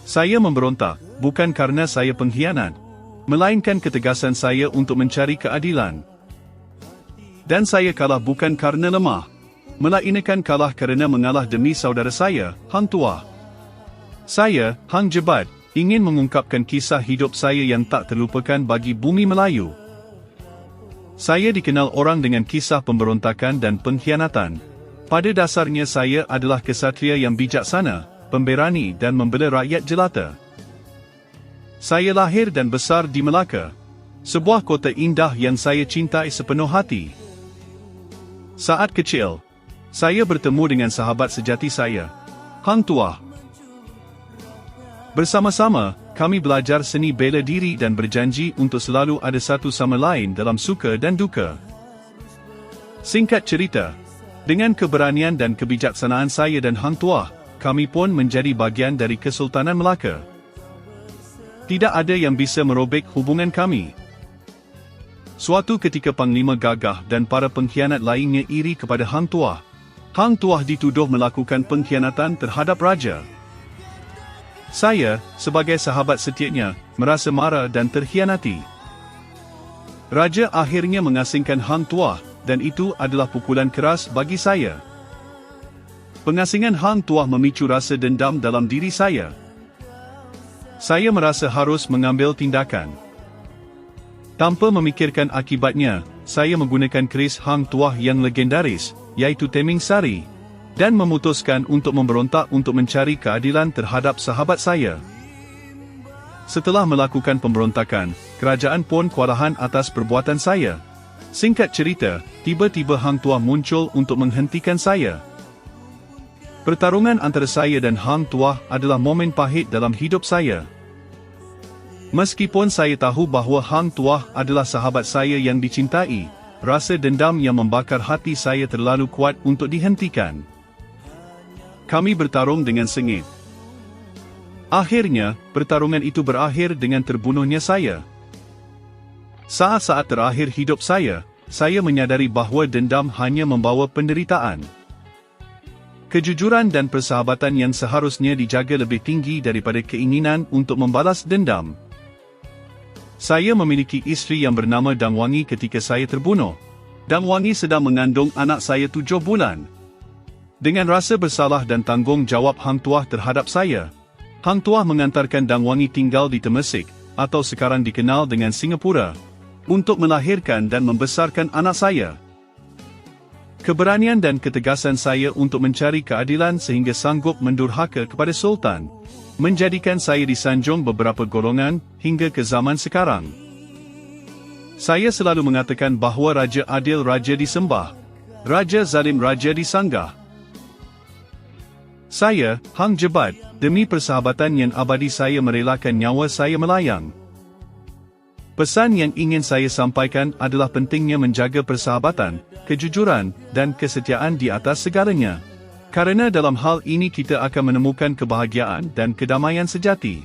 Saya memberontak, bukan karena saya pengkhianat, melainkan ketegasan saya untuk mencari keadilan. Dan saya kalah bukan karena lemah, melainkan kalah kerana mengalah demi saudara saya, Hang Tuah. Saya, Hang Jebat, ingin mengungkapkan kisah hidup saya yang tak terlupakan bagi bumi Melayu. Saya dikenal orang dengan kisah pemberontakan dan pengkhianatan. Pada dasarnya saya adalah kesatria yang bijaksana, pemberani dan membela rakyat jelata. Saya lahir dan besar di Melaka, sebuah kota indah yang saya cintai sepenuh hati. Saat kecil, saya bertemu dengan sahabat sejati saya, Hang Tuah. Bersama-sama, kami belajar seni bela diri dan berjanji untuk selalu ada satu sama lain dalam suka dan duka. Singkat cerita, dengan keberanian dan kebijaksanaan saya dan Hang Tuah, kami pun menjadi bagian dari Kesultanan Melaka. Tidak ada yang bisa merobek hubungan kami. Suatu ketika Panglima Gagah dan para pengkhianat lainnya iri kepada Hang Tuah. Hang Tuah dituduh melakukan pengkhianatan terhadap raja. Saya, sebagai sahabat setianya, merasa marah dan terkhianati. Raja akhirnya mengasingkan Hang Tuah, dan itu adalah pukulan keras bagi saya. Pengasingan Hang Tuah memicu rasa dendam dalam diri saya. Saya merasa harus mengambil tindakan. Tanpa memikirkan akibatnya, saya menggunakan keris Hang Tuah yang legendaris, iaitu Teming Sari, dan memutuskan untuk memberontak untuk mencari keadilan terhadap sahabat saya. Setelah melakukan pemberontakan, kerajaan pun kewalahan atas perbuatan saya. Singkat cerita, tiba-tiba Hang Tuah muncul untuk menghentikan saya. Pertarungan antara saya dan Hang Tuah adalah momen pahit dalam hidup saya. Meskipun saya tahu bahawa Hang Tuah adalah sahabat saya yang dicintai, rasa dendam yang membakar hati saya terlalu kuat untuk dihentikan. Kami bertarung dengan sengit. Akhirnya, pertarungan itu berakhir dengan terbunuhnya saya. Saat-saat terakhir hidup saya menyadari bahawa dendam hanya membawa penderitaan. Kejujuran dan persahabatan yang seharusnya dijaga lebih tinggi daripada keinginan untuk membalas dendam. Saya memiliki isteri yang bernama Dang Wangi ketika saya terbunuh. Dang Wangi sedang mengandung anak saya 7 bulan. Dengan rasa bersalah dan tanggung jawab Hang Tuah terhadap saya, Hang Tuah mengantarkan Dang Wangi tinggal di Temesik, atau sekarang dikenal dengan Singapura, untuk melahirkan dan membesarkan anak saya. Keberanian dan ketegasan saya untuk mencari keadilan sehingga sanggup mendurhaka kepada Sultan, menjadikan saya disanjung beberapa golongan hingga ke zaman sekarang. Saya selalu mengatakan bahawa Raja Adil Raja disembah, Raja Zalim Raja disanggah. Saya, Hang Jebat, demi persahabatan yang abadi saya merelakan nyawa saya melayang. Pesan yang ingin saya sampaikan adalah pentingnya menjaga persahabatan, kejujuran, dan kesetiaan di atas segalanya. Karena dalam hal ini kita akan menemukan kebahagiaan dan kedamaian sejati.